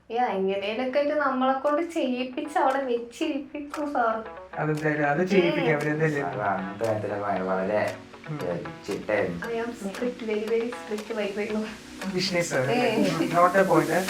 എങ്ങനെയൊക്കെ നമ്മളെ കൊണ്ട് ചെയ്യിപ്പിച്ച് അവിടെ വെച്ചിരിപ്പിക്കും സാർ. അതെന്തായാലും അത് ചെയ്യിപ്പിക്കാം. അങ്ങനത്തെ കാര്യത്തിലൊക്കെ വളരെ ചിട്ടായിരുന്നു. I am strict, very very strict വൈബായിരുന്നു. Business not a point.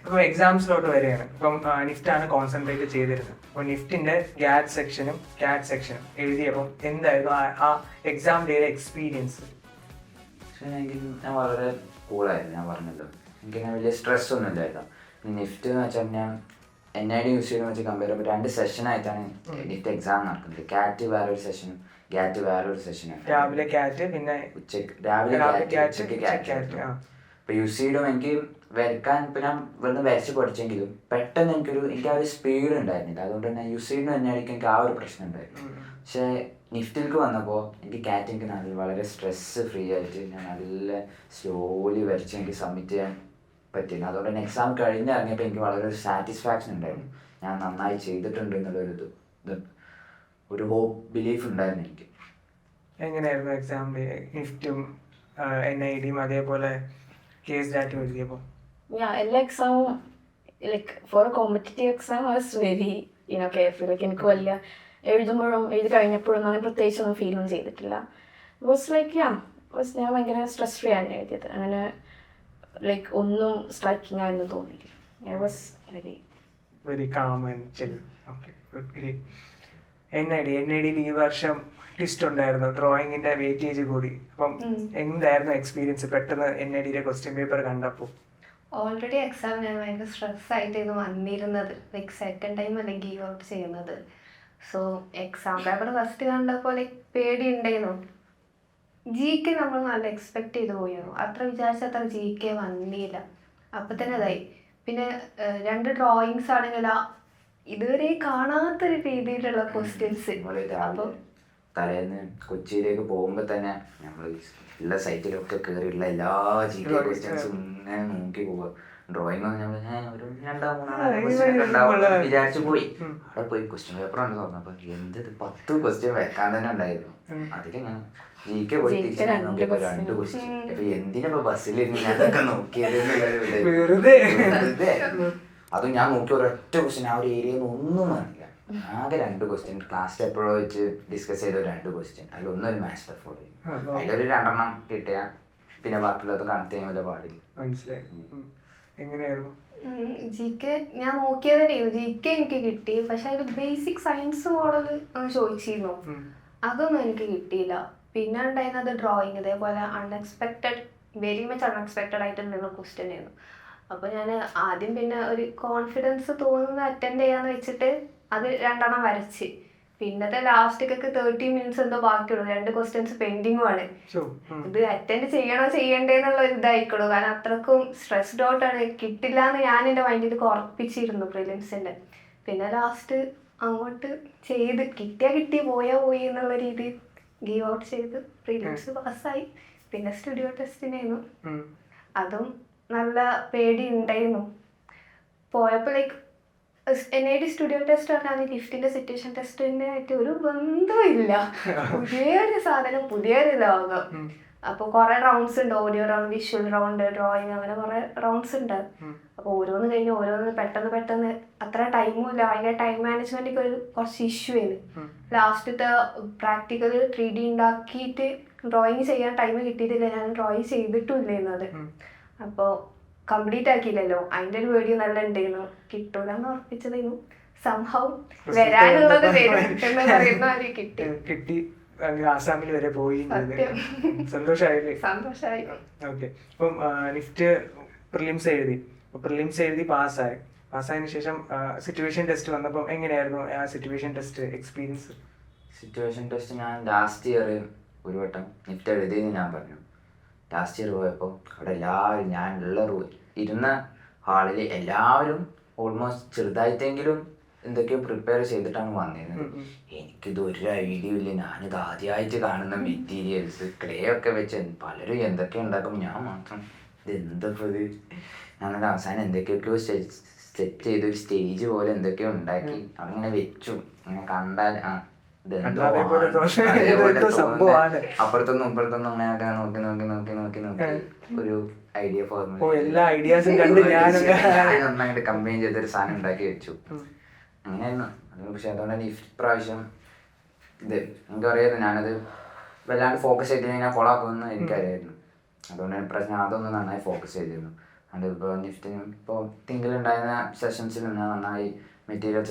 ഇപ്പോൾ എക്സാംസിലോട്ട് വരികയാണ്. ഇപ്പം നിഫ്റ്റാണ് കോൺസെൻട്രേറ്റ് ചെയ്തിരുന്നത്. അപ്പോൾ നിഫ്റ്റിന്റെ ഗാറ്റ് സെക്ഷനും കാറ്റ് സെക്ഷനും എഴുതിയപ്പോൾ എന്തായിരുന്നു ആ എക്സാം ഡേയുടെ എക്സ്പീരിയൻസ്? പക്ഷേ ഞാൻ വളരെ കൂളായിരുന്നു. ഞാൻ പറഞ്ഞല്ലോ, എനിക്കങ്ങനെ വലിയ സ്ട്രെസ് ഒന്നും ഇല്ലായിരുന്നു. നിഫ്റ്റ് എന്ന് വെച്ചാൽ ഞാൻ NID യൂസ് ചെയ്തെന്ന് വെച്ചാൽ കമ്പയർ ചെയ്യുമ്പോൾ 2 സെഷനായിട്ടാണ് നിഫ്റ്റ് എക്സാം നടക്കുന്നത്. കാറ്റ് വേറൊരു സെഷനും ഗാറ്റ് വേറൊരു സെഷനും. രാവിലെ കാറ്റ്, പിന്നെ രാവിലെ ഉച്ചയ്ക്ക് കാറ്റ്. ഇപ്പൊ യൂസ് ചെയ്തും എനിക്ക് വരക്കാൻ ഇപ്പൊ ഞാൻ ഇവിടുന്ന് വരച്ച് പഠിച്ചെങ്കിലും പെട്ടെന്ന് എനിക്ക് ആ ഒരു സ്പീഡ് ഉണ്ടായിരുന്നില്ല. അതുകൊണ്ട് തന്നെ യൂസ് ചെയ്യുന്ന NIDക്ക് എനിക്ക് ആ ഒരു പ്രശ്നം ഉണ്ടായിരുന്നു. പക്ഷേ നിഫ്റ്റിലേക്ക് വന്നപ്പോൾ എനിക്ക് കാറ്റ് എനിക്ക് വളരെ സ്ട്രെസ് ഫ്രീ ആയിട്ട് ഞാൻ നല്ല സ്ലോലി വരച്ച് എനിക്ക് സബ്മിറ്റ് ചെയ്യാൻ പറ്റിയിരുന്നു. അതുകൊണ്ട് തന്നെ എക്സാം കഴിഞ്ഞിറങ്ങിയപ്പോൾ എനിക്ക് വളരെ ഒരു സാറ്റിസ്ഫാക്ഷൻ ഉണ്ടായിരുന്നു. ഞാൻ നന്നായി ചെയ്തിട്ടുണ്ട് എന്നുള്ളൊരു ഒരു ഹോപ്പ്, ബിലീഫ് ഉണ്ടായിരുന്നു എനിക്ക്. എങ്ങനെയായിരുന്നു എക്സാം നിഫ്റ്റും NIDയും അതേപോലെ കേസ് ഡാറ്റയും എഴുതിയപ്പോൾ? എല്ലാ എക്സാമും like for a competitive exam was very careful. Like എനിക്ക് വലിയ എഴുതുമ്പോഴും എഴുതി കഴിഞ്ഞപ്പോഴും അങ്ങനെ പ്രത്യേകിച്ചൊന്നും ഫീലൊന്നും ചെയ്തിട്ടില്ല. വാസ് ലൈക്ക് ഞാൻ ഭയങ്കര സ്ട്രെസ് ഫ്രീ ആണ് എഴുതിയത്. അങ്ങനെ ലൈക്ക് ഒന്നും സ്ട്രൈക്കിംഗ് ആയെന്ന് തോന്നിയില്ല. I was very calm and chill. Okay, NIDയിൽ ഈ വർഷം ലിസ്റ്റ് ഉണ്ടായിരുന്നു, ഡ്രോയിങ്ങിന്റെ വെയിറ്റേജ് കൂടി. അപ്പം എന്തായിരുന്നു എക്സ്പീരിയൻസ് പെട്ടെന്ന് NIDയുടെ ക്വസ്റ്റ്യൻ പേപ്പർ കണ്ടപ്പോൾ? ഓൾറെഡി എക്സാം ഞാൻ ഭയങ്കര സ്ട്രെസ് ആയിട്ടായിരുന്നു വന്നിരുന്നത്. ലൈക്ക് സെക്കൻഡ് ടൈം അല്ലേ ഗീവ് ഔട്ട് ചെയ്യുന്നത്. സോ എക്സാം പേപ്പർ ഫസ്റ്റ് കണ്ടപ്പോൾ ലൈക്ക് പേടി ഉണ്ടായിരുന്നു. GK നമ്മൾ നല്ല എക്സ്പെക്ട് ചെയ്ത് പോയിരുന്നു. അത്ര വിചാരിച്ചത്ര GK വന്നില്ല. അപ്പം തന്നെ ഇതായി. പിന്നെ 2 ഡ്രോയിങ്സ് ആണെങ്കിൽ ഇതുവരെ കാണാത്തൊരു രീതിയിലുള്ള ക്വസ്റ്റ്യൻസ്. അപ്പോൾ തലേന്ന് കൊച്ചിയിലേക്ക് പോകുമ്പോൾ തന്നെ നമ്മൾ ഉള്ള സൈറ്റിലൊക്കെ കയറിയുള്ള എല്ലാ GK ക്വസ്റ്റ്യൻസും ഇങ്ങനെ നോക്കി പോവുക. ഡ്രോയിങ് ഒരു 2-3 ക്വസ്റ്റ്യൻ ഉണ്ടാവും വിചാരിച്ചു പോയി. അവിടെ പോയി ക്വസ്റ്റ്യൻ പേപ്പർ ഉണ്ട് നോക്കാം. 10 ക്വസ്റ്റ്യൻ വെക്കാൻ തന്നെ ഉണ്ടായിരുന്നു. അതിലിങ്ങനെ GK പോയി തിരിച്ചു നോക്കിയപ്പോൾ 2 ക്വസ്റ്റ്യൻ. അപ്പൊ എന്തിനാ ബസ്സിലിരുന്ന് ഞാനൊക്കെ നോക്കിയത് എന്നുള്ളൊരു അതും ഞാൻ നോക്കിയ ഒരൊറ്റ ക്വസ്റ്റ്യൻ ആ ഒരു ഏരിയയിൽ നിന്ന് ഒന്നും അറിയില്ല. ആകെ 2 ക്വസ്റ്റ്യൻ ക്ലാസ്സിൽ എപ്പോഴോ വെച്ച് ഡിസ്കസ് ചെയ്ത 2 ക്വസ്റ്റ്യൻ. അതിലൊന്നൊരു മാച്ച് പെർഫോം ചെയ്യും. അതിലൊരു 2 കിട്ടിയ പിന്നെ ബാക്കിയുള്ളത് കണക്ട് ചെയ്യാൻ വല്ല പാടില്ല. എങ്ങനെയായിരുന്നു GK ഞാൻ നോക്കിയതേ GK എനിക്ക് കിട്ടി. പക്ഷെ അതിൽ ബേസിക് സയൻസ് മോഡൽ ഒന്ന് ചോദിച്ചിരുന്നു, അതൊന്നും എനിക്ക് കിട്ടിയില്ല. പിന്നെ ഉണ്ടായിരുന്നത് ഡ്രോയിങ് ഇതേപോലെ അൺഎക്സ്പെക്റ്റഡ്, വെരി മച്ച് അൺഎക്സ്പെക്റ്റഡ് ആയിട്ടുള്ള ക്വസ്റ്റ്യൻ ആയിരുന്നു. അപ്പോൾ ഞാൻ ആദ്യം പിന്നെ ഒരു കോൺഫിഡൻസ് തോന്നുന്നത് അറ്റൻഡ് ചെയ്യാന്ന് വെച്ചിട്ട് അത് 2 വരച്ച്. പിന്നത്തെ ലാസ്റ്റിക്കൊക്കെ 30 മിനിറ്റ്സ് എന്തോ ബാക്കിയുള്ളൂ. 2 ക്വസ്റ്റ്യൻസ് പെൻഡിങ്ങുമാണ്. ഇത് അറ്റൻഡ് ചെയ്യണോ ചെയ്യണ്ടേന്നുള്ള ഒരു ഇതായിക്കോളൂ. കാരണം അത്രക്കും സ്ട്രെസ്ഡ് ഔട്ടാണ്. കിട്ടില്ല എന്ന് ഞാൻ എൻ്റെ മൈൻഡിൽ ഉറപ്പിച്ചിരുന്നു പ്രിലിംസിൻ്റെ. പിന്നെ ലാസ്റ്റ് അങ്ങോട്ട് ചെയ്ത് കിട്ടി പോയാൽ പോയി എന്നുള്ള രീതിയിൽ ഗീവ് ഔട്ട് ചെയ്ത് പ്രിലിംസ് പാസ്സായി. പിന്നെ സ്റ്റുഡിയോ ടെസ്റ്റിനായിരുന്നു. അതും നല്ല പേടി ഉണ്ടായിരുന്നു. പോയപ്പോൾ ലൈക്ക് NID സ്റ്റുഡിയോ ടെസ്റ്റ് പറഞ്ഞാൽ നിഫ്റ്റിൻ്റെ സിറ്റുവേഷൻ ടെസ്റ്റിൻ്റെ ആയിട്ട് ഒരു ബന്ധമില്ല. പുതിയൊരു സാധനം, പുതിയൊരു ലോകം. അപ്പോൾ കുറേ റൗണ്ട്സ് ഉണ്ട്. Audio round, visual round, drawing, അങ്ങനെ കുറേ റൗണ്ട്സ് ഉണ്ട്. അപ്പോൾ ഓരോന്ന് കഴിഞ്ഞ് ഓരോന്ന് പെട്ടെന്ന് അത്ര ടൈമും ഇല്ല. ഭയങ്കര ടൈം മാനേജ്മെൻറ്റൊക്കെ കുറച്ച് ഇഷ്യൂ ആയിരുന്നു. ലാസ്റ്റത്തെ പ്രാക്ടിക്കൽ 3D ഉണ്ടാക്കിയിട്ട് ഡ്രോയിങ് ചെയ്യാൻ ടൈം കിട്ടിയിട്ടില്ല. ഞാൻ ഡ്രോയിങ് ചെയ്തിട്ടും ഇല്ലേന്നത്. അപ്പോൾ കംപ്ലീറ്റ് ആക്കിയില്ലല്ലോ, അതിൻ്റെ ഒരു വീഡിയോ നല്ല ഉണ്ടായിരുന്നു. കിട്ടൂലെന്ന് ഉറപ്പിച്ചതായിരുന്നു. സംഭവം വരാനുള്ളത് വരും എന്ന് പറയുന്ന ആര് കിട്ടി. ആസാമിൽ വരെ പോയി. സന്തോഷമായി. ഓക്കെ, അപ്പം നിഫ്റ്റ് പ്രിലിംസ് എഴുതി പാസ്സായതിനു ശേഷം സിറ്റുവേഷൻ ടെസ്റ്റ് വന്നപ്പോൾ എങ്ങനെയായിരുന്നു ആ situation test experience? Situation test ഞാൻ ലാസ്റ്റ് ഇയർ ഒരു വട്ടം നിഫ്റ്റ് എഴുതിയെന്ന് ഞാൻ പറഞ്ഞു. ലാസ്റ്റ് ഇയർ പോയപ്പോൾ അവിടെ എല്ലാവരും ഞാൻ ഇരുന്ന ഹാളിൽ എല്ലാവരും ഓൾമോസ്റ്റ് ചെറുതായിട്ടെങ്കിലും എന്തൊക്കെയോ പ്രിപ്പയർ ചെയ്തിട്ടാണ് വന്നിരുന്നത്. എനിക്കിത് ഒരു ഐഡിയ ഇല്ല, ഞാനിത് ആദ്യമായിട്ട് കാണുന്ന മെറ്റീരിയൽസ് ക്ലേ ഒക്കെ വെച്ച് പലരും എന്തൊക്കെ ഉണ്ടാക്കും, ഞാൻ മാത്രം ഇത് എന്തൊക്കെ ഇത്. ഞങ്ങളുടെ അവസാനം എന്തൊക്കെയൊക്കെയോ സെറ്റ് ചെയ്തൊരു സ്റ്റേജ് പോലെ എന്തൊക്കെയോ ഉണ്ടാക്കി അങ്ങനെ വെച്ചു. അങ്ങനെ കണ്ടാൽ അപ്പുറത്തൊന്നും ഇപ്പുറത്തൊന്നും അങ്ങനെയൊക്കെ നോക്കി നോക്കി നോക്കി നോക്കി നോക്കി ഒരു ഐഡിയ നന്നായിട്ട് കമ്പൈൻ ചെയ്തൊരു സാധനം ഉണ്ടാക്കി വെച്ചു. അങ്ങനെയായിരുന്നു. പക്ഷെ അതുകൊണ്ട് ഇപ്രാവശ്യം ഇത് എനിക്ക് അറിയായിരുന്നു, ഞാനത് വല്ലാണ്ട് ഫോക്കസ് ചെയ്ത് കഴിഞ്ഞാൽ കൊളാക്കുമെന്ന് എനിക്കറിയായിരുന്നു. അതുകൊണ്ട് ഇപ്രാവശ്യം അതൊന്ന് നന്നായി ഫോക്കസ് ചെയ്തിരുന്നു. അതിപ്പോൾ നിഫ്റ്റിനും ഇപ്പോൾ തിങ്കിലുണ്ടായിരുന്ന സെഷൻസിൽ നിന്ന് നന്നായി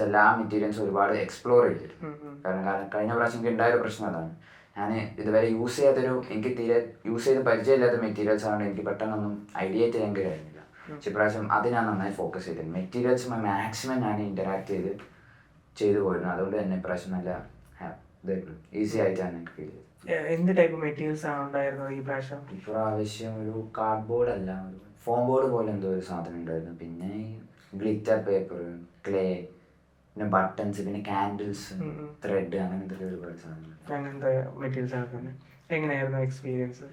എല്ലാ മെറ്റീരിയൽസും ഒരുപാട് എക്സ്പ്ലോർ ചെയ്തിരുന്നു. കാരണം കഴിഞ്ഞ പ്രാവശ്യം എനിക്ക് ഉണ്ടായൊരു പ്രശ്നം അതാണ്, ഞാൻ ഇതുവരെ യൂസ് ചെയ്യാത്തൊരു, എനിക്ക് തീരെ യൂസ് ചെയ്ത് പരിചയമില്ലാത്ത മെറ്റീരിയൽസ് ആയതുകൊണ്ട് എനിക്ക് പെട്ടെന്നൊന്നും ഐഡിയ ചെയ്യാൻ കഴിയുന്നില്ല. പക്ഷെ ഇപ്രാവശ്യം അത് ഞാൻ നന്നായി ഫോക്കസ് ചെയ്തിരുന്നു. മെറ്റീരിയൽസ് മാക്സിമം ഞാൻ ഇൻറ്ററാക്ട് ചെയ്തു പോയിരുന്നു. അതുകൊണ്ട് തന്നെ ഇപ്രാവശ്യം നല്ല ഇതായിരുന്നു, ഈസി ആയിട്ടാണ് എനിക്ക് ഫീൽ ചെയ്തത്. എന്ത് ടൈപ്പ് മെറ്റീരിയൽസ് ആണ് ഉണ്ടായിരുന്നത് ഈ പ്രാവശ്യം? ഇപ്രാവശ്യം ഒരു കാർഡ്ബോർഡ് അല്ല, ഒരു ഫോം ബോർഡ് പോലെ എന്തോ ഒരു സാധനം ഉണ്ടായിരുന്നു. പിന്നെ ഗ്ലിറ്റർ പേപ്പർ, ക്ലേ, പിന്നെ ബട്ടൺസ്, പിന്നെ കാൻഡിൽസ്, ത്രെഡ്, അങ്ങനത്തെ ഒരുപാട് സാധനങ്ങൾ. അങ്ങനത്തെ മെറ്റീരിയൽസ് ആണ്. എങ്ങനെയായിരുന്നു എക്സ്പീരിയൻസ്?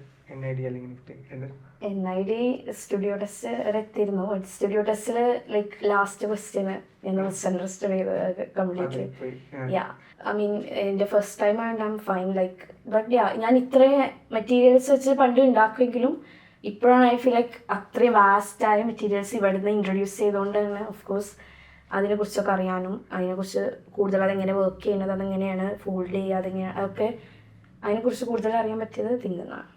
NID സ്റ്റുഡിയോ ടെസ്റ്റ് വരെ എത്തിയിരുന്നു. സ്റ്റുഡിയോ ടെസ്റ്റിൽ ലൈക്ക് ലാസ്റ്റ് ക്വസ്റ്റ്യന് ഞാൻ മിസ്അണ്ടർസ്റ്റാൻഡ് ചെയ്തത് കംപ്ലീറ്റ്ലി. യാ ഐ മീൻ എൻ്റെ ഫസ്റ്റ് ടൈം ആയതുകൊണ്ട് I am fine like. But yeah ഞാൻ ഇത്രയും മെറ്റീരിയൽസ് വെച്ച് പണ്ട് ഉണ്ടാക്കുമെങ്കിലും ഇപ്പോഴാണ് ഐ ഫീൽ ലൈക്ക് അത്രയും വാസ്റ്റായ മെറ്റീരിയൽസ് ഇവിടെ നിന്ന് ഇൻട്രൊഡ്യൂസ് ചെയ്തുകൊണ്ട് തന്നെ ഓഫ് കോഴ്സ് അതിനെക്കുറിച്ചൊക്കെ അറിയാനും അതിനെക്കുറിച്ച് കൂടുതൽ അതെങ്ങനെ വർക്ക് ചെയ്യുന്നത്, അതെങ്ങനെയാണ് ഫോൾഡ് ചെയ്യുക, അതെങ്ങനെയാണ് അതൊക്കെ അതിനെക്കുറിച്ച് കൂടുതൽ അറിയാൻ പറ്റിയത് തിങ്ങുന്നതാണ്.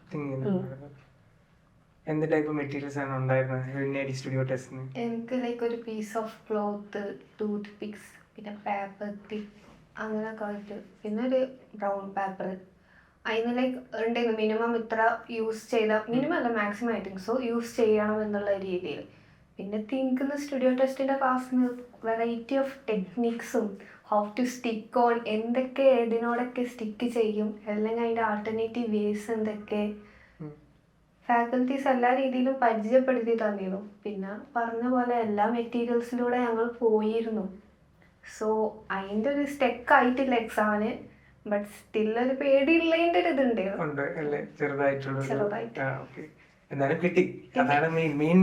എന്ത് ടൈപ്പ് മെറ്റീരിയൽസ് ആണ് ഉണ്ടായിരുന്നത് സ്റ്റുഡിയോ ടെസ്റ്റിന്? എനിക്ക് ലൈക്ക് ഒരു piece of cloth, toothpicks, പിന്നെ പേപ്പർ ക്ലിപ്പ് അങ്ങനെയൊക്കെ ആയിട്ട്, പിന്നെ ഒരു ബ്രൗൺ പേപ്പർ. അതിന് ലൈക്ക് ഉണ്ടായിരുന്നു മിനിമം ഇത്ര യൂസ് ചെയ്താൽ, മിനിമം അല്ല maximum I think so use ചെയ്യണം എന്നുള്ള രീതിയിൽ. പിന്നെ തിങ്കുന്ന സ്റ്റുഡിയോ ടെസ്റ്റിൻ്റെ ക്ലാസ്സിന് വെറൈറ്റി ഓഫ് ടെക്നിക്സും ഹൗ ടു സ്റ്റിക്ക് ഓൺ, എന്തൊക്കെ ഇതിനോടൊക്കെ സ്റ്റിക്ക് ചെയ്യും, അല്ലെങ്കിൽ അതിൻ്റെ ആൾട്ടർനേറ്റീവ് വേസ് എന്തൊക്കെ ഫാക്കൽറ്റീസ് എല്ലാ രീതിയിലും പരിചയപ്പെടുത്തി തന്നിരുന്നു. പിന്നെ പറഞ്ഞ പോലെ എല്ലാ മെറ്റീരിയൽസിലൂടെ ഞങ്ങൾ പോയിരുന്നു. സോ അതിൻ്റെ ഒരു സ്റ്റെക്ക് ആയിട്ടില്ല എക്സാമിന്, ബട്ട് സ്റ്റിൽ ഒരു പേടിയുള്ളതിൻ്റെ ഒരു ചെറുതായിട്ട്. എന്തായാലും കിട്ടി, അതാണ് മെയിൻ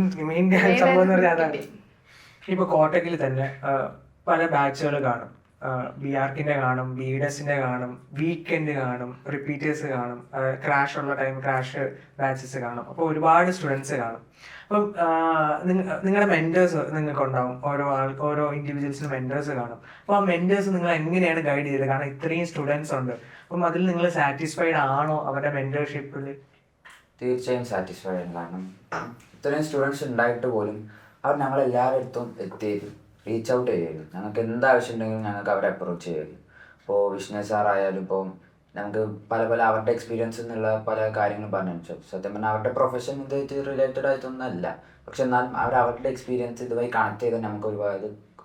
സംഭവം എന്ന് പറഞ്ഞാൽ അതാണ്. ഇപ്പൊ കോട്ടക്കിൽ തന്നെ പല ബാച്ചുകൾ കാണും. BRKന്റെ കാണും, BDESന്റെ കാണും, വീക്കെൻഡ് കാണും, റിപ്പീറ്റേഴ്സ് കാണും, ക്രാഷ് ഉള്ള ടൈം ക്രാഷ് ബാച്ചസ് കാണും. അപ്പോൾ ഒരുപാട് സ്റ്റുഡൻസ് കാണും. അപ്പം നിങ്ങളുടെ മെൻറ്റേഴ്സ് നിങ്ങൾക്ക് ഉണ്ടാവും, ഓരോ ഇൻഡിവിജ്വൽസിന് മെൻറ്റേഴ്സ് കാണും. അപ്പോൾ ആ മെൻറ്റേഴ്സ് നിങ്ങൾ എങ്ങനെയാണ് ഗൈഡ് ചെയ്തത്? കാരണം ഇത്രയും സ്റ്റുഡൻസ് ഉണ്ട്, അപ്പം അതിൽ നിങ്ങൾ സാറ്റിസ്ഫൈഡ് ആണോ അവരുടെ മെൻറ്റർഷിപ്പിൽ? തീർച്ചയായും സാറ്റിസ്ഫൈഡ് ആണ്. കാരണം ഇത്രയും സ്റ്റുഡൻസ് ഉണ്ടായിട്ട് പോലും അവർ ഞങ്ങളെല്ലാവരുടെ അടുത്തും റീച്ച് ഔട്ട് ചെയ്യുമായിരുന്നു. ഞങ്ങൾക്ക് എന്താവശ്യം ഉണ്ടെങ്കിലും ഞങ്ങൾക്ക് അവരെ അപ്രോച്ച് ചെയ്യുമായിരുന്നു. ഇപ്പോൾ വിഷ്ണു സാറായാലും ഇപ്പോൾ ഞങ്ങൾക്ക് പല അവരുടെ എക്സ്പീരിയൻസിൽ നിന്നുള്ള പല കാര്യങ്ങൾ പറഞ്ഞു. സത്യം പറഞ്ഞാൽ അവരുടെ പ്രൊഫഷൻ ഇതായിട്ട് റിലേറ്റഡ് ആയിട്ടൊന്നും അല്ല, പക്ഷെ എന്നാലും അവരുടെ എക്സ്പീരിയൻസ് ഇതുമായി കണക്ട് ചെയ്താൽ നമുക്ക്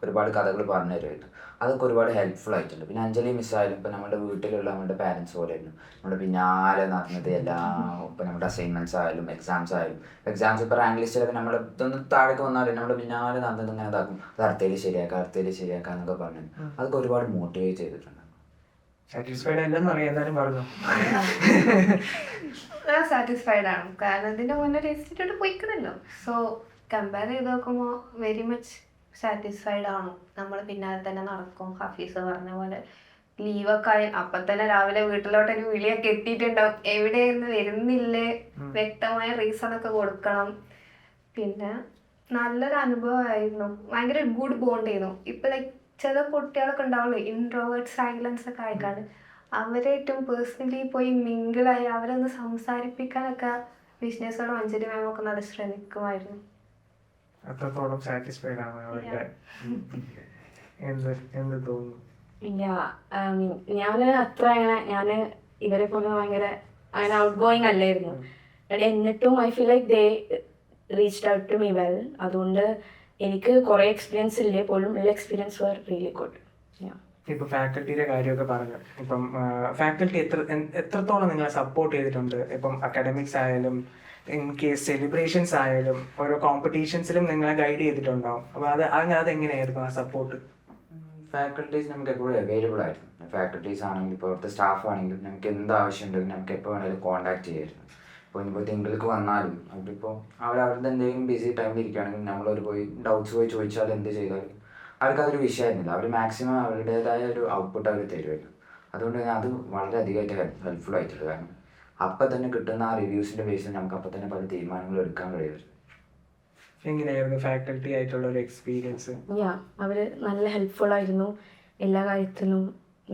ഒരുപാട് കഥകൾ പറഞ്ഞു തരുമായിരുന്നു. അതൊക്കെ ഒരുപാട് ഹെൽപ്ഫുൾ ആയിട്ടുണ്ട്. പിന്നെ അഞ്ജലി മിസ്സായാലും ഇപ്പോൾ നമ്മുടെ വീട്ടിലുള്ള നമ്മുടെ പാരൻസ് പോലെയായിരുന്നു, നമ്മുടെ പിന്നാലെ നടന്നത് ഇപ്പോൾ നമ്മുടെ അസൈൻമെൻറ്റ്സ് ആയാലും എക്സാംസ് ഇപ്പോൾ റാങ്ക് ലിസ്റ്റിലൊക്കെ നമ്മൾ ഇതൊന്ന് താഴേക്ക് വന്നാലും നമ്മുടെ പിന്നാലെ നടന്നത് ഇങ്ങനെ ഇതാക്കും, അത് അടുത്തതിൽ ശരിയാക്കാം എന്നൊക്കെ പറഞ്ഞു. അതൊക്കെ ഒരുപാട് മോട്ടിവേറ്റ് ചെയ്തിട്ടുണ്ട്. സാറ്റിസ്ഫൈഡ് ആണ്, കാരണം ഇതിന്റെ മുന്നേ രജിസ്റ്റർ പോയിക്കണല്ലോ. സോ കമ്പയർ ചെയ്ത് നോക്കുമ്പോൾ വെരി മച്ച് സാറ്റിസ്ഫൈഡ് ആണ്. നമ്മൾ പിന്നാലെ തന്നെ നടക്കും. ഹഫീസ് പറഞ്ഞ പോലെ ലീവൊക്കെ ആയി അപ്പം തന്നെ രാവിലെ വീട്ടിലോട്ടൊരു വിളിയൊക്കെ എത്തിയിട്ടുണ്ടാവും, എവിടെയെന്ന് വരുന്നില്ലേ, വ്യക്തമായ റീസൺ ഒക്കെ കൊടുക്കണം. പിന്നെ നല്ലൊരു അനുഭവമായിരുന്നു, ഭയങ്കര ഗുഡ് ബോണ്ട് ചെയ്യുന്നു. ഇപ്പം ലൈക്ക് ചില കുട്ടികളൊക്കെ ഉണ്ടാവുള്ളൂ ഇൻട്രോവേർട്ട് സൈലൻസ് ഒക്കെ ആയിക്കാണ്, അവരെ ഏറ്റവും പേഴ്സണലി പോയി മിങ്കിളായി അവരൊന്ന് സംസാരിപ്പിക്കാനൊക്കെ ബിസിനസ്സുകളും അഞ്ജലി മാമൊക്കെ നല്ല ശ്രമിക്കുമായിരുന്നു. അത്രത്തോളം സാറ്റിസ്ഫൈഡ് ആണ് അവരുടെ. എന്ത് തോന്നുന്നു? ഞാൻ അത്ര ഞാൻ ഇവരെ പോലെ ഭയങ്കര അങ്ങനെ ഔട്ട് ഗോയിങ് അല്ലായിരുന്നു. എന്നിട്ടും I feel like they reached out to me well. അതുകൊണ്ട് എനിക്ക് കുറേ എക്സ്പീരിയൻസ് ഇല്ലേ പോലും എല്ലാ എക്സ്പീരിയൻസ് വർ റിയലി ഗുഡ്. ഇപ്പൊ ഫാക്കൽറ്റിയുടെ കാര്യമൊക്കെ പറഞ്ഞു. ഇപ്പം ഫാക്കൽറ്റി എത്രത്തോളം നിങ്ങളെ സപ്പോർട്ട് ചെയ്തിട്ടുണ്ട്? ഇപ്പം അക്കാഡമിക്സ് ആയാലും ഇൻ കേസ് സെലിബ്രേഷൻസ് ആയാലും ഓരോ കോമ്പറ്റീഷൻസിലും നിങ്ങളെ ഗൈഡ് ചെയ്തിട്ടുണ്ടാവും. അപ്പൊ അതെങ്ങനെയായിരുന്നു ആ സപ്പോർട്ട്? ഫാക്കൽറ്റീസ് നമുക്ക് എപ്പോഴും അവൈലബിൾ ആയിരുന്നു. ഫാക്കൽറ്റീസ് ആണെങ്കിലും ഇപ്പോൾ അവിടുത്തെ സ്റ്റാഫ് ആണെങ്കിലും നമുക്ക് എന്ത് ആവശ്യം ഉണ്ടെങ്കിലും നമുക്ക് എപ്പോൾ വേണമെങ്കിലും കോൺടാക്ട് ചെയ്യായിരുന്നു. ഇപ്പോൾ ഇനിയിപ്പോൾ തിങ്കളിലേക്ക് വന്നാലും അവരിപ്പോൾ അവരുടെ എന്തെങ്കിലും ബിസി ടൈമിൽ ഇരിക്കുകയാണെങ്കിൽ നമ്മളൊരു പോയി ഡൗട്ട്സ് പോയി ചോദിച്ചാൽ എന്ത് ചെയ്താലും അവർക്കതൊരു വിഷയമായിരുന്നില്ല. അവർ മാക്സിമം അവരുടേതായ ഒരു ഔട്ട്പുട്ട് അവർ തരുമായിരുന്നു. അതുകൊണ്ട് തന്നെ അത് വളരെയധികമായിട്ട് ഹെൽപ്ഫുൾ ആയിട്ടുണ്ട്. കാരണം അപ്പം തന്നെ കിട്ടുന്ന ആ റിവ്യൂസിൻ്റെ ബേസിൽ നമുക്ക് അപ്പം തന്നെ പല തീരുമാനങ്ങൾ എടുക്കാൻ കഴിയുമായിരുന്നു. എങ്ങനെയായിരുന്നു ഫാക്കൽറ്റി ആയിട്ടുള്ള ഒരു എക്സ്പീരിയൻസ്? അവർ നല്ല ഹെൽപ്ഫുൾ ആയിരുന്നു എല്ലാ കാര്യത്തിലും.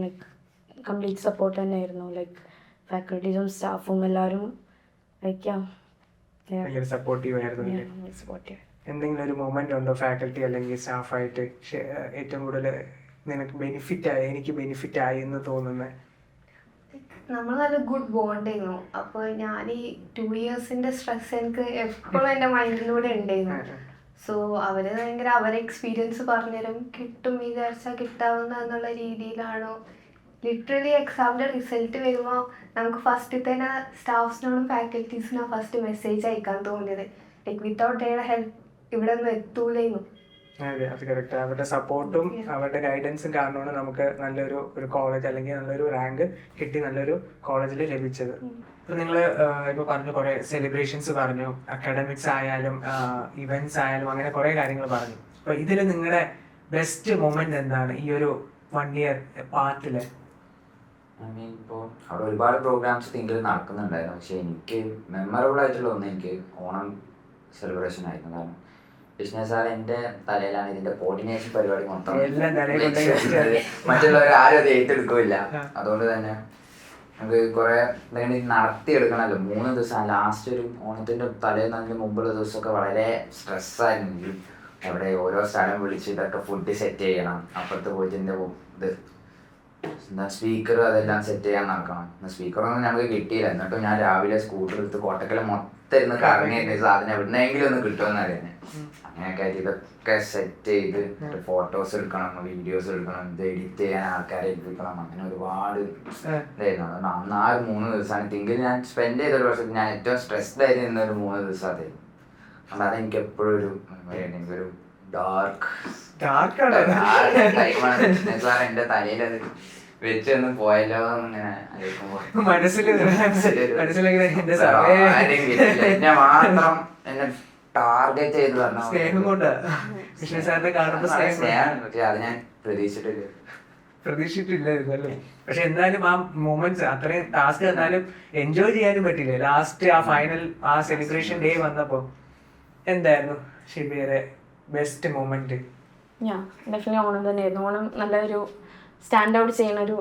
ലൈക്ക് കംപ്ലീറ്റ് സപ്പോർട്ട് തന്നെയായിരുന്നു. ലൈക്ക് ഫാക്കൽറ്റീസും സ്റ്റാഫും എല്ലാവരും ഭയങ്കര സപ്പോർട്ടീവ് ആയിരുന്നു. സപ്പോർട്ടീവ്. എന്തെങ്കിലും ഒരു മൊമെന്റ് ഉണ്ടോ ഫാക്കൽറ്റി അല്ലെങ്കിൽ സ്റ്റാഫായിട്ട് ഏറ്റവും കൂടുതൽ നിനക്ക് എനിക്ക് ബെനിഫിറ്റ് ആയി എന്ന് തോന്നുന്നത്? നമ്മൾ നല്ല ഗുഡ് ബോണ്ട് ആയിരുന്നു. അപ്പോൾ ഞാൻ ഈ 2 yearsന്റെ സ്ട്രെസ് എനിക്ക് എപ്പോഴും എൻ്റെ മൈൻഡിലൂടെ ഉണ്ടായിരുന്നു. സോ അവർ ഭയങ്കര അവരെ എക്സ്പീരിയൻസ് പറഞ്ഞുതരും. കിട്ടും വിചാരിച്ചാൽ കിട്ടാവുന്ന എന്നുള്ള രീതിയിലാണോ. ലിറ്ററലി എക്സാമിൻ്റെ റിസൾട്ട് വരുമ്പോൾ നമുക്ക് ഫസ്റ്റ് തന്നെ സ്റ്റാഫ്സിനോടും ഫാക്കൽറ്റീസിനോ ഫസ്റ്റ് മെസ്സേജ് അയക്കാൻ തോന്നിയത്. ലൈക്ക് വിത്തൗട്ട് ദെയർ ഹെൽപ്പ് ഇവിടെ ഒന്നും എത്തൂലായിരുന്നു. അതെ, അത് കറക്റ്റ്. അവരുടെ സപ്പോർട്ടും അവരുടെ ഗൈഡൻസും കാരണമാണ് നമുക്ക് നല്ലൊരു കോളേജ് അല്ലെങ്കിൽ നല്ലൊരു റാങ്ക് കിട്ടി നല്ലൊരു കോളേജിൽ ലഭിച്ചത്. ഇപ്പം നിങ്ങൾ ഇപ്പോൾ പറഞ്ഞു കുറേ സെലിബ്രേഷൻസ് പറഞ്ഞു, അക്കാഡമിക്സ് ആയാലും ഇവൻറ്റ്സ് ആയാലും അങ്ങനെ കുറേ കാര്യങ്ങൾ പറഞ്ഞു. അപ്പോൾ ഇതിൽ നിങ്ങളുടെ ബെസ്റ്റ് മൊമെന്റ് എന്താണ് ഈ ഒരു 1 year പാർട്ടിൽ? ഐ മീൻ ഇപ്പോൾ അവിടെ ഒരുപാട് പ്രോഗ്രാംസ് തിങ്കൾ നടക്കുന്നുണ്ടായിരുന്നു. പക്ഷേ എനിക്ക് മെമ്മറബിൾ ആയിട്ടുള്ള ഒന്ന് എനിക്ക് ഓണം സെലിബ്രേഷൻ ആയിരുന്നു. കാരണം കൃഷ്ണ സാർ എൻ്റെ തലയിലാണ് ഇതിൻ്റെ കോർഡിനേഷൻ പരിപാടി മൊത്തം. മറ്റുള്ളവർ ആരും അത് ഏറ്റെടുക്കില്ല. അതുകൊണ്ട് തന്നെ നമുക്ക് കുറേ എന്തെങ്കിലും നടത്തിയെടുക്കണമല്ലോ. 3 ദിവസം ലാസ്റ്റ് ഒരു ഓണത്തിൻ്റെ തലേന്നതിന് മുമ്പുള്ള ദിവസമൊക്കെ വളരെ സ്ട്രെസ്സായിരുന്നു. അവിടെ ഓരോ സ്ഥലം വിളിച്ച് ഇതൊക്കെ ഫുഡ് സെറ്റ് ചെയ്യണം. അപ്പുറത്ത് പോയിട്ട് എൻ്റെ ഇത് എന്താ സ്പീക്കർ അതെല്ലാം സെറ്റ് ചെയ്യാൻ നടക്കണം. സ്പീക്കറൊന്നും ഞങ്ങൾക്ക് കിട്ടിയില്ല. എന്നിട്ടും ഞാൻ രാവിലെ സ്കൂട്ടർ എടുത്ത് കോട്ടക്കല മൊത്തം ഇരുന്ന് കറങ്ങിയിട്ട് സാധനം എവിടുന്നെങ്കിലും ഒന്ന് കിട്ടുമെന്ന് അറിയാൻ. അങ്ങനെയൊക്കെ ആയിട്ട് ഇതൊക്കെ സെറ്റ് ചെയ്ത് ഫോട്ടോസ് എടുക്കണം, വീഡിയോസ് എടുക്കണം, ഇത് എഡിറ്റ് ചെയ്യാൻ ആൾക്കാരെ ഏൽപ്പിക്കണം. അങ്ങനെ ഒരുപാട് ഇതായിരുന്നു. അതുകൊണ്ട് അന്ന് ആ ഒരു 3 ദിവസമാണ് തിങ്കിൽ ഞാൻ സ്പെൻഡ് ചെയ്തൊരു വർഷത്തിൽ ഞാൻ ഏറ്റവും സ്ട്രെസ്ഡ് ആയിട്ട് നിന്നൊരു 3 ദിവസം അതായിരുന്നു. അതുകൊണ്ട് അതെനിക്ക് എപ്പോഴും ഒരു എനിക്കൊരു ഡാർക്ക് ടൈമാണ്. എന്റെ തലയിലത് വെച്ചൊന്ന് പോയല്ലോ ഇങ്ങനെ എന്നെ മാത്രം എന്നെ ടാർഗറ്റ് ചെയ്ത് പറഞ്ഞ സ്നേഹം കൊണ്ട് അത് ഞാൻ പ്രതീക്ഷിച്ചിട്ടില്ലായിരുന്നു അല്ലേ? പക്ഷെ എന്നാലും ആ മൊമെന്റ്സ് അത്രയും ടാസ്ക് എന്നാലും എൻജോയ് ചെയ്യാനും പറ്റില്ലേ? ലാസ്റ്റ് ആ ഫൈനൽ ആ സെലിബ്രേഷൻ ഡേ വന്നപ്പോ എന്തായിരുന്നു ഷിബിയുടെ ബെസ്റ്റ് മൊമെന്റ്? ഡെഫിനറ്റ്ലി ഓണം തന്നെയായിരുന്നു. ഓണം നല്ലൊരു സ്റ്റാൻഡ് ഔട്ട് ചെയ്യുന്നൊരു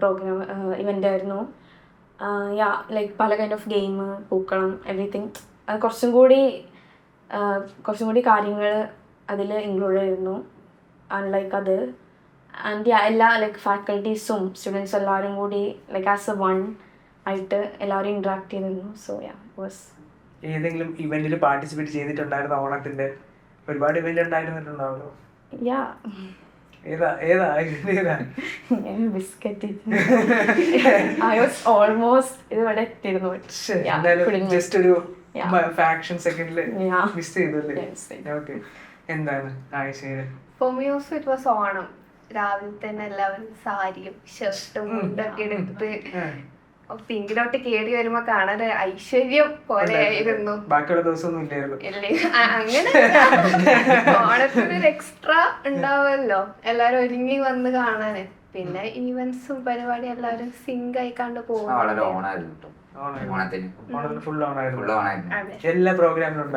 പ്രോഗ്രാം ഇവൻ്റ് ആയിരുന്നു. ലൈക്ക് പല കൈൻഡ് ഓഫ് ഗെയിം, പൂക്കളം, എവറിത്തിങ്. അത് കുറച്ചും കൂടി കാര്യങ്ങൾ അതിൽ ഇൻക്ലൂഡ് ആയിരുന്നു. അൺലൈക്ക് അത് ആൻഡ് എല്ലാ ലൈക്ക് ഫാക്കൽറ്റീസും സ്റ്റുഡൻസും എല്ലാവരും കൂടി ലൈക്ക് ആസ് എ വൺ ആയിട്ട് എല്ലാവരും ഇൻട്രാക്ട് ചെയ്തിരുന്നു. So was. ഏതെങ്കിലും ഇവന്റിൽ പാർട്ടിസിപ്പേറ്റ് ചെയ്തിട്ടുണ്ടായിരുന്നു? ഓണത്തിന്റെ ഒരുപാട് ഇവന്റ് ഉണ്ടായിരുന്നിട്ടുണ്ടാവുമല്ലോ. ബിസ്ക്കറ്റ് ഐ വാസ് ഓൾമോസ്റ്റ് ഇതുവരെ എത്തിയിരുന്നു. ജസ്റ്റ് ഒരു ഫ്രാക്ഷൻ സെക്കൻഡിൽ മിസ് ചെയ്തല്ലേ? ഓക്കെ, എന്താണ് ആഴ്ചയിൽ? For me also it was Onam. രാവിലെ തന്നെ എല്ലാവരും സാരിയും ഷർട്ടും മുണ്ടൊക്കെ എടുത്ത് പിങ്കിലോട്ട് കേറി വരുമ്പോ കാണാൻ ഐശ്വര്യം പോലെ ആയിരുന്നു. ബാക്കിയുള്ള ദിവസമൊന്നും ഇല്ലായിരുന്നു. അങ്ങനെ ഓണത്തിനൊരു എക്സ്ട്രാ ഉണ്ടാവുമല്ലോ എല്ലാരും ഒരുങ്ങി വന്ന് കാണാന്. പിന്നെ ഈവന്റ്സും പരിപാടി എല്ലാവരും സിങ്ക് ആയിക്കാണ്ട് പോകും.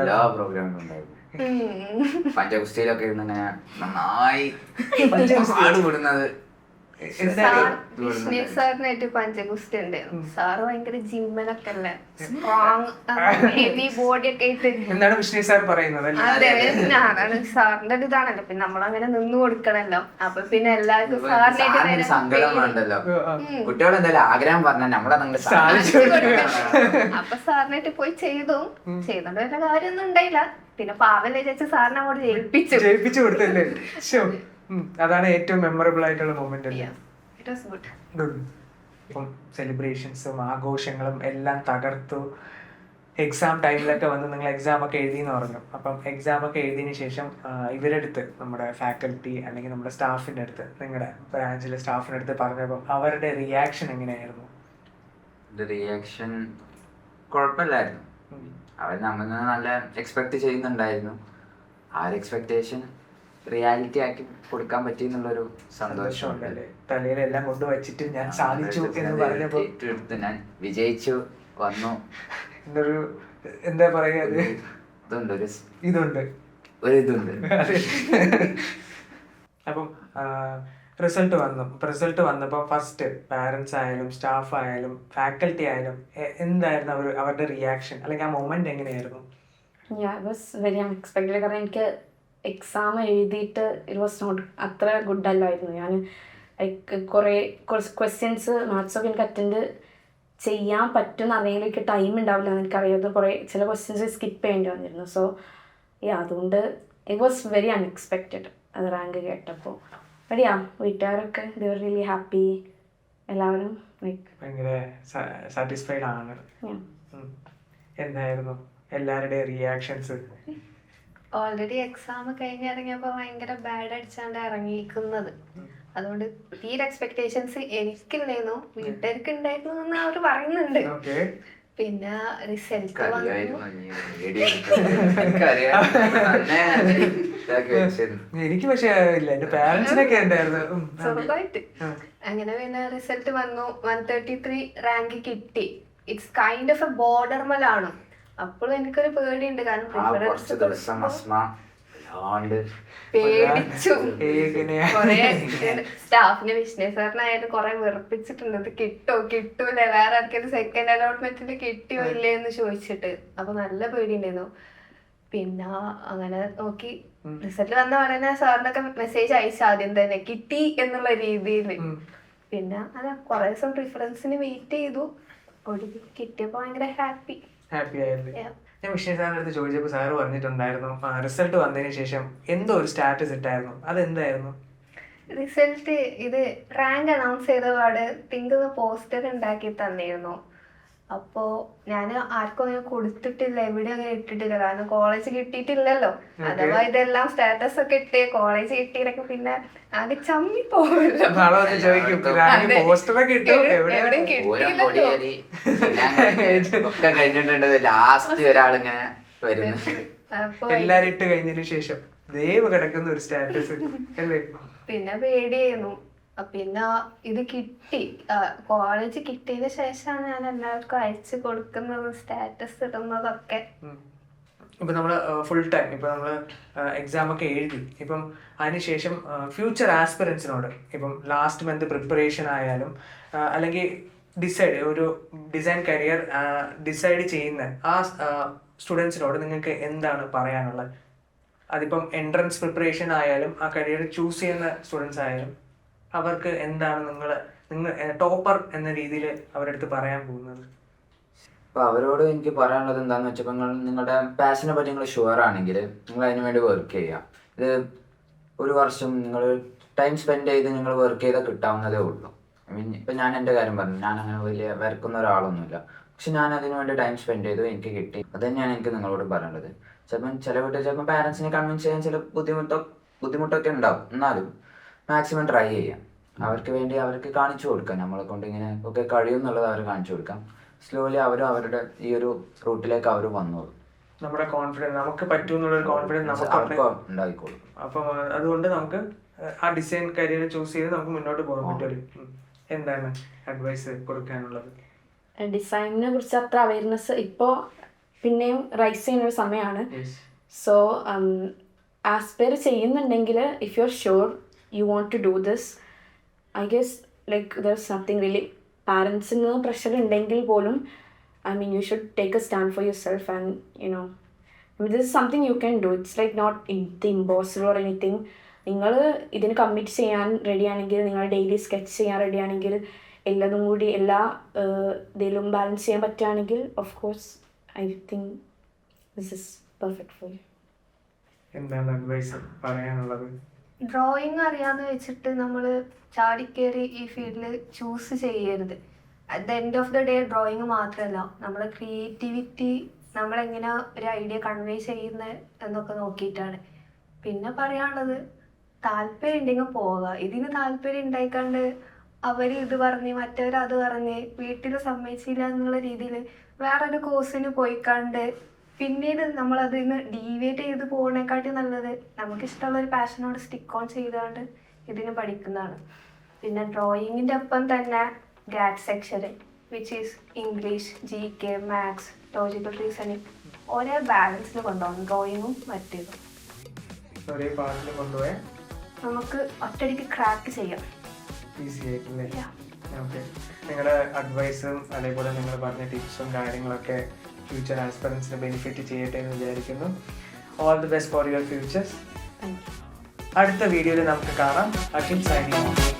എല്ലാ പ്രോഗ്രാമിലും ഉണ്ടായിരുന്നു. പഞ്ചഗുസ്തിയിലൊക്കെ ഇരുന്ന് ഇങ്ങനെ നന്നായി വിടുന്നത് സാറിനായിട്ട് പഞ്ചഗുസ്തി ഉണ്ടായിരുന്നു. സാറ് ഭയങ്കര ജിമ്മനൊക്കെ അല്ലേ, സ്ട്രോങ് ഹെവി ബോഡി ഒക്കെ ആയിട്ട്. എന്താണ് വിഷ്ണു സാർ പറയുന്നത്? അതെ, അതാണ് സാറിന്റെ ഒരു ഇതാണല്ലോ. പിന്നെ നമ്മളങ്ങനെ നിന്ന് കൊടുക്കണല്ലോ. അപ്പൊ പിന്നെ എല്ലാവർക്കും സാറിനായിട്ട് സങ്കടം വേണ്ടല്ലോ. കുട്ടിയോട് എന്തായാലും ആഗ്രഹം പറഞ്ഞാൽ നമ്മളെ അപ്പൊ സാറിനായിട്ട് പോയി ചെയ്തോണ്ട് വല്ല കാര്യമൊന്നും ഉണ്ടായില്ല. പിന്നെ പാവല്ലേ ചേച്ചി സാറിനെ അങ്ങോട്ട് ജയിപ്പിച്ചു കൊടുത്തല്ലേ? അതാണ് ഏറ്റവും മെമ്മറബിൾ ആയിട്ടുള്ള മൊമെന്റ്. ഇപ്പം സെലിബ്രേഷൻസും ആഘോഷങ്ങളും എല്ലാം തകർത്തു. എക്സാം ടൈമിലൊക്കെ വന്ന് നിങ്ങൾ എക്സാം ഒക്കെ എഴുതിയെന്ന് പറഞ്ഞു. അപ്പം എക്സാം ഒക്കെ എഴുതിയതിന് ശേഷം ഇവരുടെ അടുത്ത്, നമ്മുടെ ഫാക്കൽറ്റി അല്ലെങ്കിൽ നമ്മുടെ സ്റ്റാഫിൻ്റെ അടുത്ത്, നിങ്ങളുടെ ബ്രാഞ്ചിലെ സ്റ്റാഫിൻ്റെ അടുത്ത് പറഞ്ഞപ്പോൾ അവരുടെ റിയാക്ഷൻ എങ്ങനെയായിരുന്നു? റിയാക്ഷൻ കുഴപ്പമില്ലായിരുന്നു. അവർ നമ്മൾ നല്ല എക്സ്പെക്ട് ചെയ്യുന്നുണ്ടായിരുന്നു. ആ ഒരു എക്സ്പെക്ടേഷൻ റിയാലിറ്റി ആക്കി കൊടുക്കാൻ പറ്റി എന്നുള്ളൊരു സന്തോഷമുണ്ടല്ലേ. തലയിലെല്ലാം കൊണ്ട് വെച്ചിട്ട് ഞാൻ സാധിച്ചു എന്ന് പറഞ്ഞപ്പോൾ ഞാൻ വിജയിച്ചു വന്നു എന്നൊരു എന്താ പറയുക, ഇതുണ്ട്. അപ്പം റിസൾട്ട് വന്നപ്പോൾ ഫസ്റ്റ് പാരൻസ് ആയാലും സ്റ്റാഫ് ആയാലും ഫാക്കൽറ്റി ആയാലും എന്തായിരുന്നു അവരുടെ റിയാക്ഷൻ, അല്ലെങ്കിൽ ആ മൊമെന്റ് എങ്ങനെയായിരുന്നു? I was very unexpected. കാരണം എനിക്ക് എക്സാം എഴുതിയിട്ട് ഇറ്റ് വാസ് നോട്ട് അത്ര ഗുഡ് അല്ലായിരുന്നു. ഞാൻ ലൈക്ക് കുറേ ക്വസ്റ്റ്യൻസ് മാത്സൊക്കെ എനിക്ക് അറ്റൻഡ് ചെയ്യാൻ പറ്റുമെന്ന് അറിയില്ല, എനിക്ക് ടൈം ഉണ്ടാവില്ല എന്ന് എനിക്കറിയാതെ കുറേ ചില ക്വസ്റ്റ്യൻസ് സ്കിപ്പ് ചെയ്യേണ്ടി വന്നിരുന്നു. സോ അതുകൊണ്ട് ഇറ്റ് വാസ് വെരി അൺഎക്സ്പെക്റ്റഡ് അത് റാങ്ക് കേട്ടപ്പോൾ. ബട്ട് വീട്ടുകാരൊക്കെ ദേ വർ റിയലി ഹാപ്പി. എല്ലാവരും ലൈക്ക് ഭയങ്കര സാറ്റിസ്ഫൈഡ് ആണ്. എന്തായിരുന്നു എല്ലാവരുടെയും റിയാക്ഷൻസ്? ഓൾറെഡി എക്സാം കഴിഞ്ഞിറങ്ങിയപ്പോൾ ഭയങ്കര ബാഡ് അടിച്ചാണ്ട് ഇറങ്ങിയിരിക്കുന്നത്. അതുകൊണ്ട് തീരെ എക്സ്പെക്ടേഷൻസ് എനിക്കുണ്ടായിരുന്നു, വീട്ടുകാർക്ക് ഉണ്ടായിരുന്നു എന്ന് അവർ പറയുന്നുണ്ട്. പിന്നെ റിസൾട്ട് എനിക്ക് പക്ഷേ ഇല്ല, എന്റെ പാരന്റ്സിനൊക്കെ ഉണ്ടായിരുന്നു ചെറുതായിട്ട്. അങ്ങനെ പിന്നെ റിസൾട്ട് വന്നു, 133 റാങ്ക് കിട്ടി. It's kind of a border മലാണ്. അപ്പോഴും എനിക്കൊരു പേടിയുണ്ട്, കാരണം പേടിച്ചു. കൊറേ സ്റ്റാഫിന് വിഷ്ണു സാറിനായാലും കൊറേ വെറുപ്പിച്ചിട്ടുണ്ട്, ഇത് കിട്ടൂല, വേറെ ആർക്കെങ്കിലും സെക്കൻഡ് അലോട്ട്മെന്റിൽ കിട്ടിയോ ഇല്ലേ എന്ന് ചോദിച്ചിട്ട്. അപ്പൊ നല്ല പേടിയുണ്ടായിരുന്നു. പിന്നെ അങ്ങനെ നോക്കി റിസൾട്ട് വന്ന ഉടനെ സാറിനൊക്കെ മെസ്സേജ് അയച്ചു ആദ്യം തന്നെ കിട്ടി എന്നുള്ള രീതിയിൽ. പിന്നെ അതെ കൊറേ ദിവസം പ്രിഫറൻസിന് വെയിറ്റ് ചെയ്തു, ഒടുവിൽ കിട്ടിയപ്പോ ഭയങ്കര ഹാപ്പി ആയിരുന്നു. ഞാൻ വിഷ്ണു സാറിന്റെ അടുത്ത് ചോദിച്ചപ്പോൾ സാറ് പറഞ്ഞിട്ടുണ്ടായിരുന്നു റിസൾട്ട് വന്നതിന് ശേഷം എന്തോ ഒരു സ്റ്റാറ്റസ് ഇട്ടായിരുന്നു, അതെന്തായിരുന്നു? റിസൾട്ട് ഇത് റാങ്ക് അനൗൺസ് ചെയ്ത പാട് തിങ്കൾ പോസ്റ്റർ ഉണ്ടാക്കി തന്നിരുന്നു. അപ്പോ ഞാൻ ആർക്കും അങ്ങനെ കൊടുത്തിട്ടില്ല, എവിടെ അങ്ങനെ ഇട്ടിട്ടില്ല, കാരണം കോളേജ് കിട്ടിയിട്ടില്ലല്ലോ. അഥവാ ഇതെല്ലാം സ്റ്റാറ്റസ് ഒക്കെ ഇട്ട് കോളേജ് കിട്ടിയിട്ടൊക്കെ പിന്നെ ആകെ ചമ്മി പോവല്ലോ. എവിടെയും കിട്ടിയില്ലല്ലോ. എല്ലാരും ഇട്ട് കഴിഞ്ഞതിന് ശേഷം ദൈവ കിടക്കുന്ന ഒരു സ്റ്റാറ്റസ് അല്ലേ. പിന്നെ പേടിയായിരുന്നു. പിന്നെ ഇത് കിട്ടി, കോളേജ് കിട്ടിയതിന് ശേഷമാണ് ഞാൻ എല്ലാവർക്കും അയച്ചു കൊടുക്കുന്നത്, സ്റ്റാറ്റസ് ഇടുന്നതൊക്കെ. ഇപ്പം നമ്മൾ ഫുൾ ടൈം ഇപ്പം നമ്മൾ എക്സാം ഒക്കെ എഴുതി, ഇപ്പം അതിനുശേഷം ഫ്യൂച്ചർ ആസ്പിറൻസിനോട് ഇപ്പം ലാസ്റ്റ് മന്ത് പ്രിപ്പറേഷൻ ആയാലും അല്ലെങ്കിൽ ഒരു ഡിസൈൻ കരിയർ ഡിസൈഡ് ചെയ്യുന്ന ആ സ്റ്റുഡൻസിനോട് നിങ്ങൾക്ക് എന്താണ് പറയാനുള്ളത്? അതിപ്പം എൻട്രൻസ് പ്രിപ്പറേഷൻ ആയാലും ആ കരിയർ ചൂസ് ചെയ്യുന്ന സ്റ്റുഡൻസ് ആയാലും അവർക്ക് എന്താണ് നിങ്ങൾ ടോപ്പർ എന്ന രീതിയിൽ അവരുടെ അടുത്ത് പറയാൻ പോകുന്നത്? അപ്പോൾ അവരോട് എനിക്ക് പറയാനുള്ളത് എന്താണെന്ന് വെച്ചപ്പോൾ, നിങ്ങളുടെ പാഷനെ പറ്റി നിങ്ങൾ ഷുവർ ആണെങ്കിൽ നിങ്ങൾ അതിന് വേണ്ടി വർക്ക് ചെയ്യുക. ഇത് ഒരു വർഷം നിങ്ങൾ ടൈം സ്പെൻഡ് ചെയ്ത് നിങ്ങൾ വർക്ക് ചെയ്താൽ കിട്ടാവുന്നതേ ഉള്ളൂ. ഇപ്പം ഞാൻ എൻ്റെ കാര്യം പറഞ്ഞു, ഞാൻ അങ്ങനെ വലിയ വരക്കുന്ന ഒരാളൊന്നുമില്ല, പക്ഷെ ഞാൻ അതിന് വേണ്ടി ടൈം സ്പെൻഡ് ചെയ്തു, എനിക്ക് കിട്ടി. അത് തന്നെയാണ് എനിക്ക് നിങ്ങളോട് പറയേണ്ടത്. ചില വീട്ടിൽ ചിലപ്പോൾ പാരൻസിനെ കൺവിൻസ് ചെയ്യാൻ ചില ബുദ്ധിമുട്ടൊക്കെ ഉണ്ടാവും, എന്നാലും മാക്സിമം ട്രൈ ചെയ്യാം. അവർക്ക് വേണ്ടി അവർക്ക് കാണിച്ചു കൊടുക്കാം, നമ്മളെ കൊണ്ട് ഇങ്ങനെ ഒക്കെ കഴിയും എന്നുള്ളത് അവർ കാണിച്ചു കൊടുക്കാം. സ്ലോലി അവരും അവരുടെ ഈ ഒരു റൂട്ടിലേക്ക് അവർ വന്നോളും. നമ്മുടെ കോൺഫിഡൻസ് നമുക്ക് പറ്റുമെന്നുള്ളൊരു കോൺഫിഡൻസ് നമുക്ക് ഉണ്ടായിക്കോളും. അപ്പം അതുകൊണ്ട് നമുക്ക് ആ ഡിസൈൻ കരിയർ ചൂസ് ചെയ്ത് നമുക്ക് മുന്നോട്ട് പോകാൻ പറ്റുമല്ലോ. എന്താണ് അഡ്വൈസ് കൊടുക്കാനുള്ളത്? ഡിസൈനിനെ കുറിച്ച് അത്ര അവയർനെസ് ഇപ്പോൾ പിന്നെയും റൈസ് ചെയ്യുന്ന ഒരു സമയമാണ്. സോ ആസ്പയർ ചെയ്യുന്നുണ്ടെങ്കിൽ if you are sure you want to do this, I guess like there is nothing really. പാരൻസിൽ നിന്ന് പ്രഷർ ഉണ്ടെങ്കിൽ പോലും you should take a stand for yourself, and this is something you can do. It's like not impossible or anything. നിങ്ങൾ ഇതിന് commit ചെയ്യാൻ റെഡിയാണെങ്കിൽ, നിങ്ങൾ daily sketch ചെയ്യാൻ റെഡിയാണെങ്കിൽ, എല്ലാതും കൂടി എല്ലാ ഇതിലും ബാലൻസ് ചെയ്യാൻ പറ്റുകയാണെങ്കിൽ of course I think this is perfect for you. എന്താണ് അഡ്വൈസ് പറയാനുള്ളത്? ഡ്രോയിങ് അറിയാന്ന് വെച്ചിട്ട് നമ്മൾ ചാടിക്കേറി ഈ ഫീൽഡിൽ ചൂസ് ചെയ്യരുത്. At the end of the day drawing മാത്രമല്ല, നമ്മുടെ ക്രിയേറ്റിവിറ്റി നമ്മളെങ്ങനെ ഒരു ഐഡിയ കൺവേ ചെയ്യുന്നത് എന്നൊക്കെ നോക്കിയിട്ടാണ്. പിന്നെ പറയാനുള്ളത് താല്പര്യം ഉണ്ടെങ്കിൽ പോവുക. ഇതിന് താല്പര്യം ഉണ്ടായിക്കാണ്ട് അവർ ഇത് പറഞ്ഞ് മറ്റവർ അത് പറഞ്ഞ് വീട്ടിൽ സമ്മതിച്ചില്ല എന്നുള്ള രീതിയിൽ വേറൊരു കോഴ്സിന് പോയിക്കാണ്ട് പിന്നീട് നമ്മളതിൽ നിന്ന് ഡീവിയേറ്റ് ചെയ്ത് പോകുന്നതിനെക്കാട്ടി നല്ലത് നമുക്കിഷ്ടമുള്ള ഒരു പാഷനോട് സ്റ്റിക്ക് ഓൺ ചെയ്തുകൊണ്ട് ഇതിന് പഠിക്കുന്നതാണ്. പിന്നെ ഡ്രോയിങ്ങിൻ്റെ ഒപ്പം തന്നെ Gat section which is English, GK, maths, logical reasoning ഒരേ ബാലൻസിൽ കൊണ്ടുപോകണം ഡ്രോയിങ്ങും മറ്റേതും. ഒരേ പാട്ടിൽ കൊണ്ടുപോയാൽ നമുക്ക് ഒറ്റയടിക്ക് ക്രാക്ക് ചെയ്യാം. ഈസി ആയിട്ടില്ലേ? ഓക്കെ. നിങ്ങളുടെ അഡ്വൈസും അതേപോലെ നിങ്ങൾ പറഞ്ഞ ടിപ്സും കാര്യങ്ങളൊക്കെ ഫ്യൂച്ചർ ആസ്പിറൻസിന് ബെനിഫിറ്റ് ചെയ്യട്ടെ എന്ന് വിചാരിക്കുന്നു. All the best for your futures. അടുത്ത വീഡിയോയിൽ നമുക്ക് കാണാം. Akhil signing off.